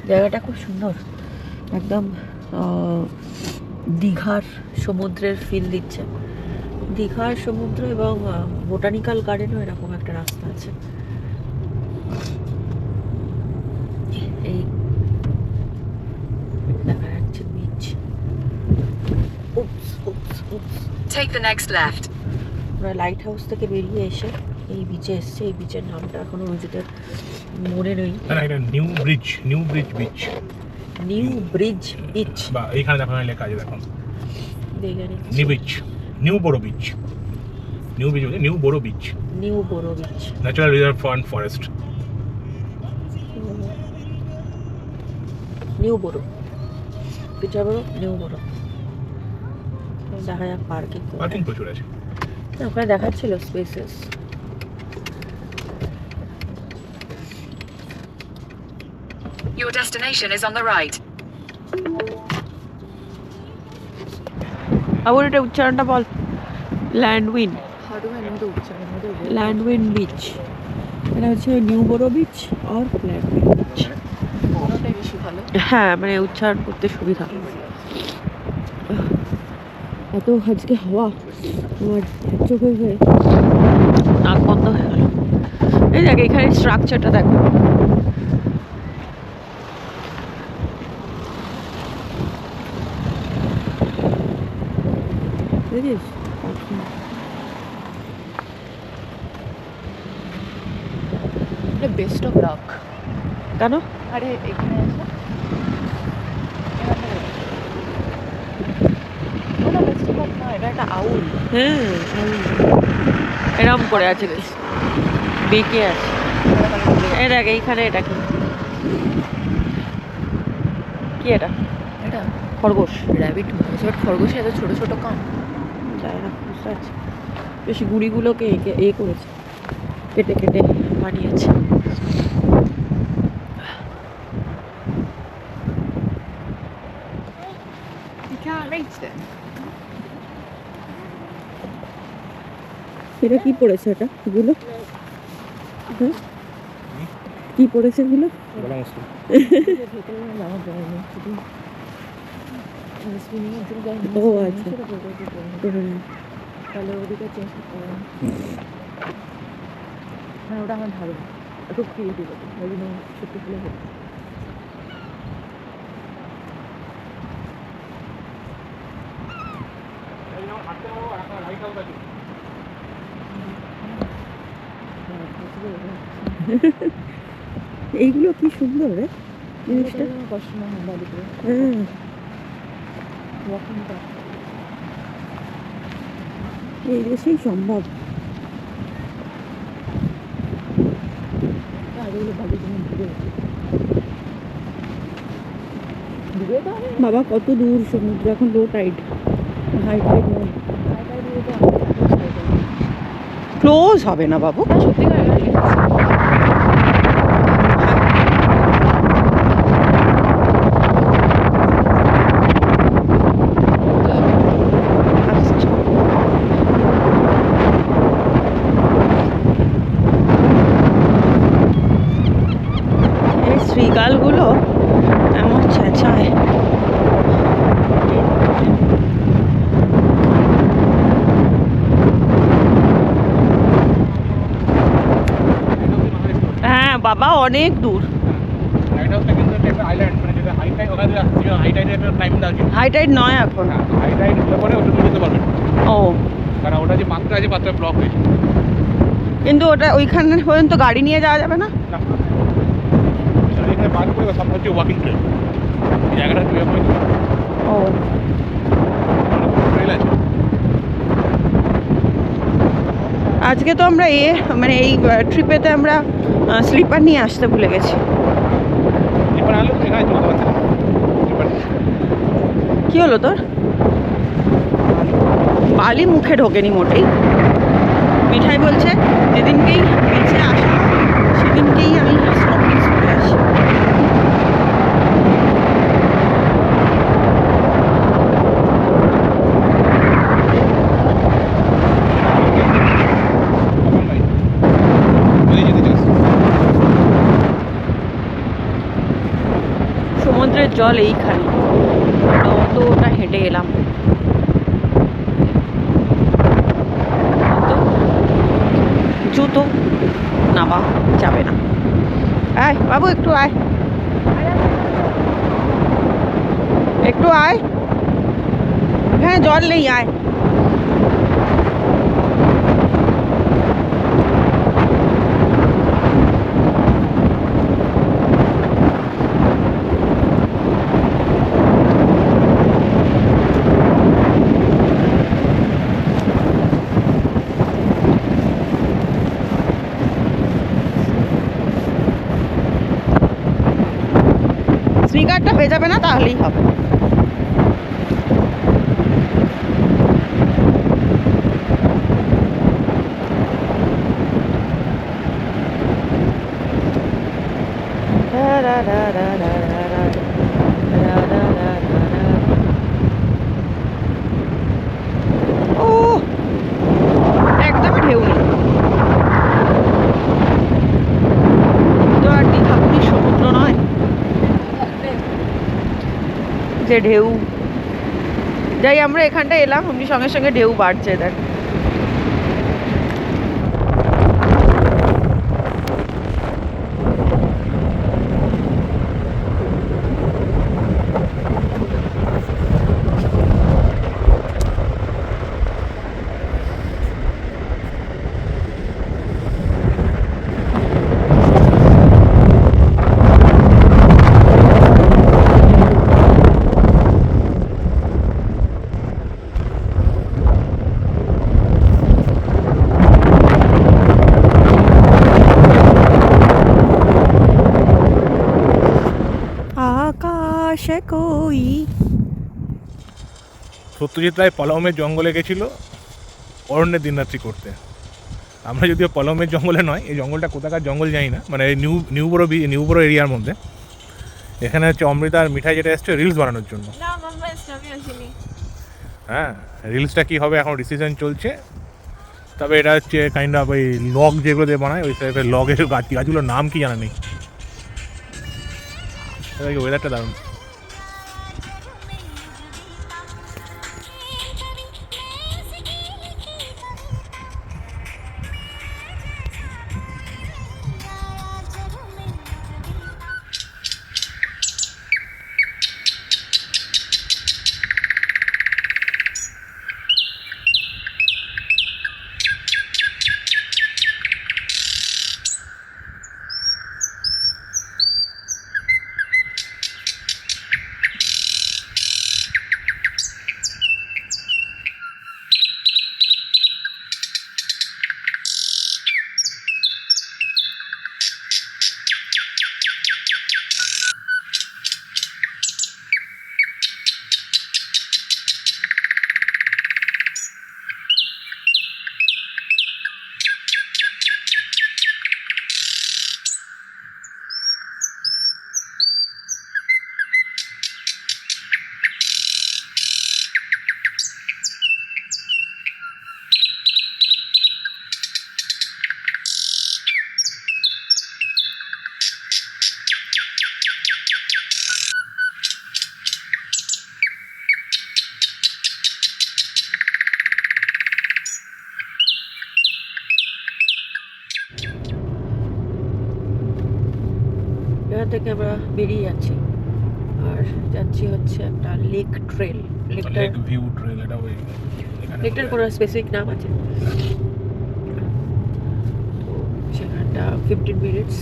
জায়গাটা খুব সুন্দর, একদম দীঘার সমুদ্রের ফিল দিচ্ছে। দীঘার সমুদ্র এবং বোটানিক্যাল গার্ডেনও এরকম একটা রাস্তা আছে। এই দেখা যাচ্ছে beach. Take the next left. আমরা লাইট হাউস থেকে বেরিয়ে এসে এই বিচে এসছে। এই বিচের নামটা এখনো নিজেদের মনে নেই। New bridge beach. New bridge beach বা এইখানে দেখো লেখা আছে, দেখো দেখে নিচ্ছি। নিউ বিচ, নিউ বড় বিচ। নিউ বিচ মানে নিউ বড় বিচ। নিউ বড় beach, natural reserve and forest. New বড় বিচের বড় নিউ বড়। দেখা যাক পার্কিং প্রচুর আছে। ওখানে দেখাচ্ছিল spaces. Your destination is on the right. আবার এটা উচ্চারণটা বল। ল্যান্ডউইন। How do I know the uchcharan? ল্যান্ডউইন বিচ। এটা হচ্ছে নিউ বড় বিচ আর ল্যান্ডউইন বিচ। কোনটাই বেশি ভালো? হ্যাঁ, মানে উচ্চারণ করতে সুবিধা। এত আজকে হাওয়া, আমার চোখ হয়ে নাক বন্ধ হয়ে গেল। এই দেখ এখানে স্ট্রাকচারটা দেখো। দেখিস এটা বেস্ট অফ লাক। কেন? আরে এখানে আছে ওটা বেস্ট অফ লাক না, এটা একটা আউল। হ্যাঁ, এরম করে আছে, বেঁকে আছে। এই দেখ এইখানে এটা কি এটা? এটা খরগোশ। র্যাবিট মনে হচ্ছে, বাট খরগোশে এত ছোট ছোট কান। যায় না, বুঝতে পারছি। বেশি গুড়িগুলোকে করেছে, কেটে কেটে বানিয়েছে। You can't reach them. এটা কি পড়েছে? এটা এগুলো কি পড়েছে এগুলো? ও আচ্ছা, তাহলে ওদিকে চেঞ্জ করতে হবে। হ্যাঁ, ওটা আমার ভালো খুব ক্রিয়েটিভ হতো, ওই জন্য সত্যি খুলে হতো। এইগুলো কি সুন্দর রে জিনিসটা। কষ্ট না হয় বাড়িতে হ্যাঁ, ওয়াকিংটা এই দেশেই সম্ভব। আরোগুলো বাড়ির জন্য ঘুরে ঘুরে তো আমি বাবা কত দূর সমুদ্র, এখন লো টাইড, হাই টাইড নেই। ক্লোজ হবে না বাবু। সত্যি করে এই শ্রীকালগুলো এমন চেঁচায়। হ্যাঁ বাবা, অনেক দূর। লাইট হাউসটা কিন্তু একটা আইল্যান্ড, মানে যেটা হাই টাইড, ওখানে হাই টাইডের টাইম আছে। হাই টাইড নয় এখন। হাই টাইড হলে পরে ওটা যেতে পারবেন, ও, কারণ ওটা যে পাত্র আছে, পাত্র ব্লক হয়েছে। কিন্তু ওটা ওইখানে পর্যন্ত গাড়ি নিয়ে যাওয়া যাবে না? এখানে পার্ক করে সব হচ্ছে ওয়াকিং ট্রেল। এই জায়গাটা ও, ট্রেল আছে। আজকে তো আমরা মানে এই ট্রিপেতে আমরা স্লিপার নিয়ে আসতে ভুলে গেছি। এবার আলো এখানে চলতে পারছে না। কি হলো তোর? বালি মুখে ঢোকেনি মোটেই। মিঠাই বলছে যেদিনকেই বেঁচে আসা সেদিনকেই আমি স্টকিংস পরে আসি। সমুদ্রের জল এইখানে, অতটা হেঁটে এলাম। জুতো নামা যাবে না। আয় বাবু, একটু আয়, একটু আয়, হ্যাঁ জল নেই, আয়। স্নিকারটা ভেজাবে না, তাহলেই হবে। ও একদমই ঢেউ নেই। তো আর দীঘাপুরীর সমুদ্র নয় যে ঢেউ। যাই আমরা এখানটা এলাম, অমনি সঙ্গে সঙ্গে ঢেউ বাড়ছে। দেখ আকাশে কই। সত্যজিৎ রায় পলমের জঙ্গলে গেছিল অরণ্যের দিনরাত্রি করতে। আমরা যদিও পলমের জঙ্গলে নয়, এই জঙ্গলটা কোথাকার জঙ্গল জানি না, মানে নিউবরো এরিয়ার মধ্যে। এখানে হচ্ছে অমৃতা আর মিঠাই যেটা এসছে রিলস বানানোর জন্য। হ্যাঁ, রিলসটা কী হবে এখন ডিসিশন চলছে। তবে এটা হচ্ছে কাইন্ড অফ ওই লগ যেগুলো দিয়ে বানায়, ওই টাইপের লগের গাছগুলোর নাম কি জানা নেই। ওয়েদারটা দারুণ। এখান থেকে আমরা বেরিয়ে যাচ্ছি আর যাচ্ছি হচ্ছে একটা lake trail. Lake view trail, এটা ওই লেকটার কোনো স্পেসিফিক নাম আছে। তো সেখানটা 15 মিনিটস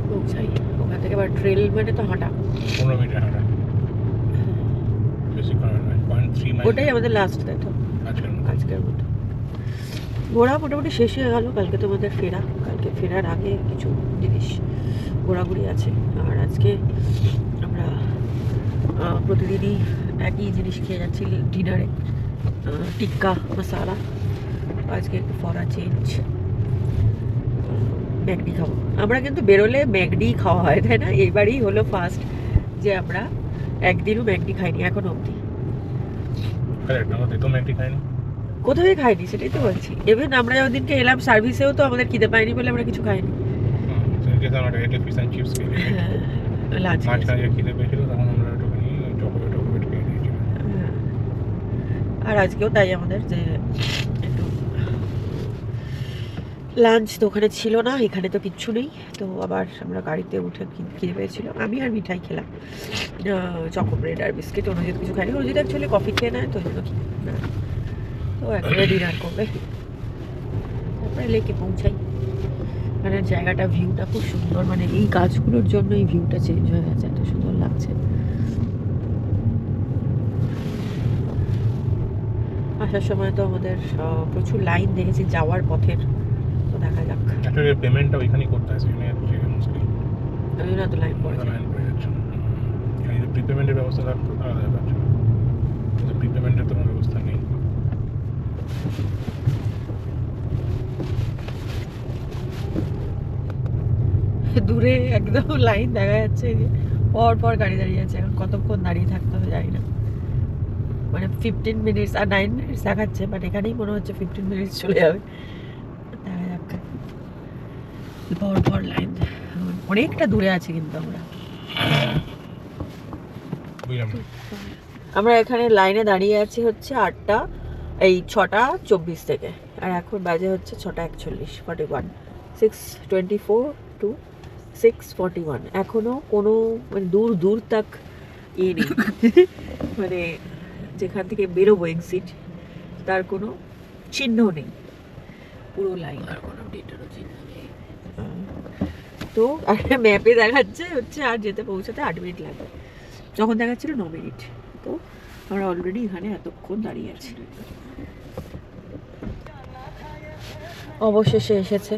পৌঁছাই। ওখান থেকে আবার ট্রেল মানে তো হাঁটা, 15 মিনিট হাঁটা, বেশি করে নয়, 0.3 মাইল। ওটাই আমাদের লাস্ট, তাই তো আজকের মতো। ঘোরা মোটামুটি শেষ হয়ে গেল। কালকে তোমাদের ফেরা, কালকে ফেরার আগে কিছু জিনিস ঘোরাঘুরি আছে। আর আজকে আমরা প্রতিদিনই একই জিনিস খেয়ে যাচ্ছি ডিনারে, টিক্কা মশালা। আজকে একটু ফরা চেঞ্জ, ম্যাগডি খাবো। আমরা কিন্তু বেরোলে ম্যাগডি খাওয়া হয়, তাই না? এইবারই হলো ফার্স্ট যে আমরা একদিনও ম্যাগডি খাইনি এখন অবধি। কোথায় খাইনি সেটাই তো বলছি। ইভেন আমরা ওদিনকে এলাম সার্ভিসেও তো আমাদের খিদে পাইনি বলে আমরা কিছু খাইনি। লাঞ্চ মাঝখানে যে খিদে পেয়েছিল তখন আমরা একটুখানি চকলেট খেয়ে দিয়েছিলাম। আর আজকেও তাই আমাদের যে একটু লাঞ্চ তো ওখানে ছিল না, এখানে তো কিচ্ছু নেই। তো আবার আমরা গাড়িতে উঠে খিদে পেয়েছিল, আমি আর মিঠাই খেলাম, চকো ব্রেড আর বিস্কিট। অনুজিৎ কিছু খায়নি, অনুজিৎ অ্যাকচুয়ালি কফি খেয়ে নেয়, তো ওই জন্য না। তো একবারে ডিনার করবে, তারপরে লেকে পৌঁছাই। মানে জায়গাটা, ভিউটা খুব সুন্দর, মানে এই গাছগুলোর জন্য এই ভিউটা চেঞ্জ হয়ে গেছে, এত সুন্দর লাগছে। আসার সময় তো আমাদের প্রচুর লাইন দেখেছি যাওয়ার পথের, তো দেখা যাক। অ্যাকচুয়ালি পেমেন্টটা ওইখানেই করতে হয়, সেখানে মুশকিল, ওই জন্য এত লাইন পড়ে যায়। লাইন পড়ে যাচ্ছে। এখানে যদি প্রিপেমেন্টের ব্যবস্থা থাকতো আলাদা ব্যাপার ছিল, কিন্তু প্রিপেমেন্টের তো কোনো ব্যবস্থা নেই। দূরে একদম লাইন দেখা যাচ্ছে, এই যে পর পর গাড়ি দাঁড়িয়ে আছে। এখন কতক্ষণ দাঁড়িয়ে থাকতে হবে জানি না, মানে 15 মিনিটস আর 9 মিনিটস দেখাচ্ছে, বাট এখানেই মনে হচ্ছে 15 মিনিটস চলে যাবে। দেখা যাক, পর পর লাইন, অনেকটা দূরে আছে কিন্তু আমরা। বুঝলাম না। আমরা এখানে লাইনে দাঁড়িয়ে আছি হচ্ছে 6:24 থেকে, আর এখন বাজে হচ্ছে 6:41, 41, 6:24 to 6:41। এখনো কোনো মানে দূর দূর তাক নেই মানে যেখান থেকে বেরোবো এক্সিট, তার কোনো চিহ্ন নেই, পুরো লাইন, আর কোনো ডেটেরও চিহ্ন নেই। তো আর ম্যাপে দেখাচ্ছে হচ্ছে আর যেতে পৌঁছাতে 8 মিনিট লাগবে, যখন দেখাচ্ছিল 9 মিনিট। তো আমরা অলরেডি এখানে এতক্ষণ দাঁড়িয়ে আছি। অবশেষে এসেছে,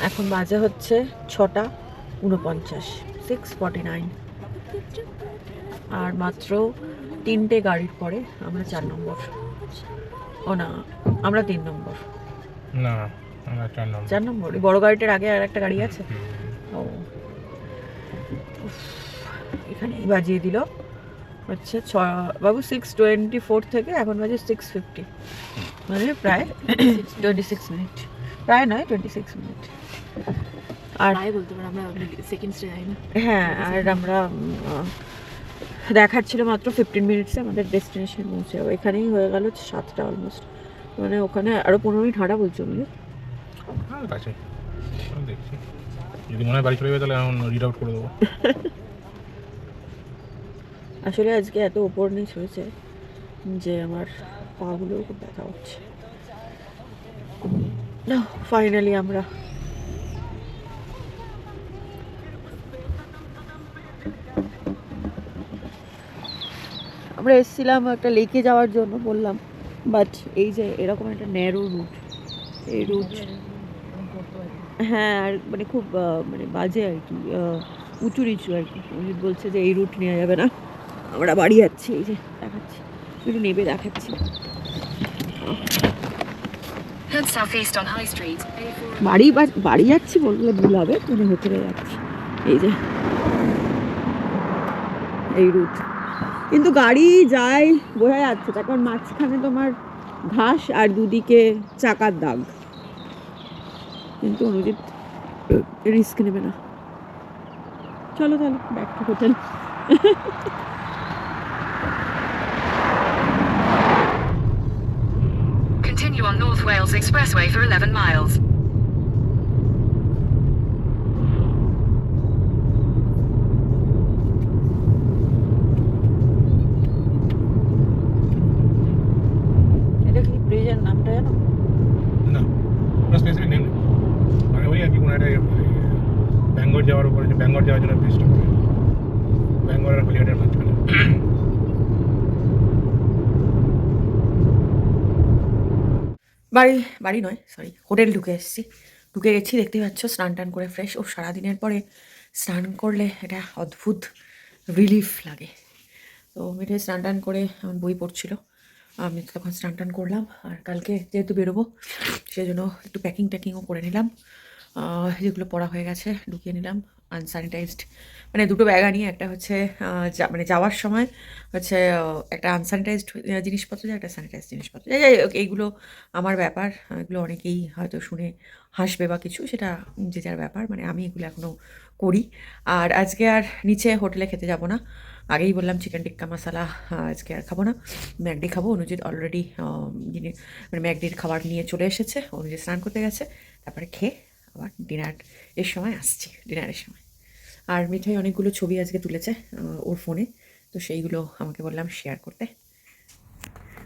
এখন বাজে হচ্ছে 6:49, 6:49, আর মাত্র 3টে গাড়ির পরে আমরা 4 নম্বর। ও না, আমরা 3 নম্বর। না, আমরা 4 নম্বর। 4 নম্বর, এই বড় গাড়িটার আগে আর একটা গাড়ি আছে। ও উফ, এখানেই বাজিয়ে দিল হচ্ছে বাবু 6:24 থেকে এখন বাজে 6:50, মানে প্রায় 26 মিনিট, প্রায় নয় 26 মিনিট। আর বলতে পারো আমরা সেকেন্ড স্টে যাই না। হ্যাঁ, আর আমরা দেখাচ্ছিল মাত্র 15 মিনিটসে আমাদের ডেস্টিনেশন পৌঁছে যাবো। এখানেই হয়ে গেল 7টা অলমোস্ট, মানে ওখানে আরও 15 মিনিট হাঁটা বলছো বুঝলি। আছে, দেখছি যদি মনে হয় বাড়ি চলে যাবে তাহলে এখন রিড আউট করে দেবো। আসলে আজকে এত ওপর নিচ হয়েছে যে আমার পাগুলোও খুব ব্যথা হচ্ছে। না, ফাইনালি আমরা এসেছিলাম একটা লেকে যাওয়ার জন্য বললাম, বাট এই যে এরকম একটা ন্যারো রুট, এই রুট, হ্যাঁ, আর মানে খুব মানে বাজে আর কি, উঁচু নিচু আর কি। অমিত বলছে যে এই রুট নেওয়া যাবে না, আমরা বাড়ি যাচ্ছি, এই যে দেখাচ্ছি, একটু নেবে দেখাচ্ছি। বাড়ি যাচ্ছি বললে ভুল হবে, মানে হোটেলে যাচ্ছি, এই যে এই রুট। কিন্তু গাড়ি যায় বোঝা যাচ্ছে, তারপর মাঝখানে তোমার ঘাস আর দুদিকে চাকার দাগ, কিন্তু অনুজিৎ রিস্ক নেবে না। চলো তাহলে back to hotel. Continue on North Wales Expressway for 11 miles. এটা কি ব্রিজের নামটা জানো? না, কোনো স্পেসিফিক নেই, মানে ওই আর কি কোনো একটা ব্যাঙ্গর যাওয়ার উপরে, যে ব্যাঙ্গর যাওয়ার জন্য ব্রিজটা হবে, ব্যাঙ্গর আর হলিউডের মাঝখানে। বাড়ি নয়, সরি, হোটেল ঢুকে গেছি, দেখতে পাচ্ছ, স্নান টান করে ফ্রেশ। ও সারাদিনের পরে স্নান করলে এটা অদ্ভুত রিলিফ লাগে। তো মিঠে স্নান টান করে আমার বই পড়ছিল, আমি তখন স্নান টান করলাম। আর কালকে যেহেতু বেরোবো সেই জন্য একটু প্যাকিংও করে নিলাম, যেগুলো পড়া হয়ে গেছে ঢুকিয়ে নিলাম। আনস্যানিটাইজড, মানে দুটো ব্যাগ আনিয়ে, একটা হচ্ছে মানে যাওয়ার সময় হচ্ছে একটা আনস্যানিটাইজড জিনিসপত্র, একটা স্যানিটাইজ জিনিসপত্র। যাই হোক, এইগুলো আমার ব্যাপার, এগুলো অনেকেই হয়তো শুনে হাসবে বা কিছু, সেটা যে যার ব্যাপার। মানে আমি এগুলো এখনও করি। আর আজকে আর নিচে হোটেলে খেতে যাব না, আগেই বললাম চিকেন টিক্কা মশালা আজকে আর খাবো না, ম্যাকডি খাবো। অনুজিৎ অলরেডি মানে ম্যাকডির খাবার নিয়ে চলে এসেছে, অনুজিৎ স্নান করতে গেছে, তারপরে খেয়ে আবার ডিনারের সময় আসছি, ডিনারের সময়। আর মিঠাই অনেকগুলো ছবি আজকে তুলেছে ওর ফোনে, তো সেইগুলো আমাকে বললাম শেয়ার করতে।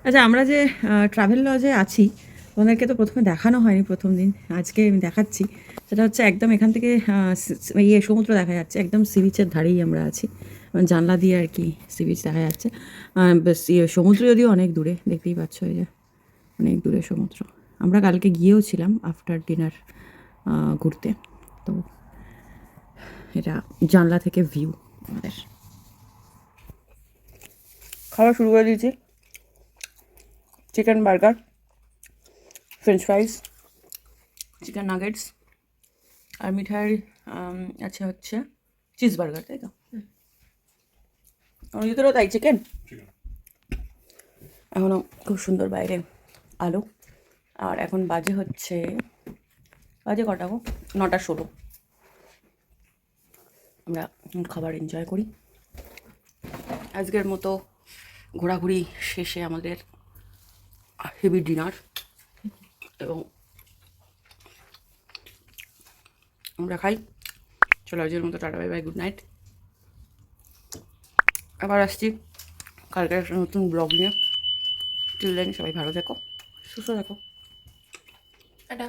আচ্ছা, আমরা যে ট্রাভেল লজে আছি, তোমাদেরকে তো প্রথমে দেখানো হয়নি প্রথম দিন, আজকে আমি দেখাচ্ছি। সেটা হচ্ছে একদম এখান থেকে সমুদ্র দেখা যাচ্ছে, একদম সি বিচের ধারেই আমরা আছি, জানলা দিয়ে আর কি সি বিচ দেখা যাচ্ছে। বেশ সমুদ্র যদিও অনেক দূরে, দেখতেই পাচ্ছ এই যে অনেক দূরে সমুদ্র। আমরা কালকে গিয়েও ছিলাম আফটার ডিনার ঘুরতে, তো এটা জানলা থেকে ভিউ আমাদের। খাওয়া শুরু করে দিয়েছি, chicken burger, french fries, chicken nuggets, আর মিঠাই আছে হচ্ছে চিজ বার্গার, তাই তো? অনেকেরও তাই চিকেন। এখনও খুব সুন্দর বাইরে আলো, আর এখন বাজে কটা গো, 9:16। আমরা খাবার এনজয় করি। আজকের মতো ঘোরাঘুরি শেষে আমাদের হেভি ডিনার, এবং আমরা খাই। চলো আজকের মতো tata, bye bye, good night. আবার আসছি কালকে একটা নতুন ব্লগ নিয়ে। টিল দেন সবাই ভালো থেকো, সুস্থ থেকো, টাটা।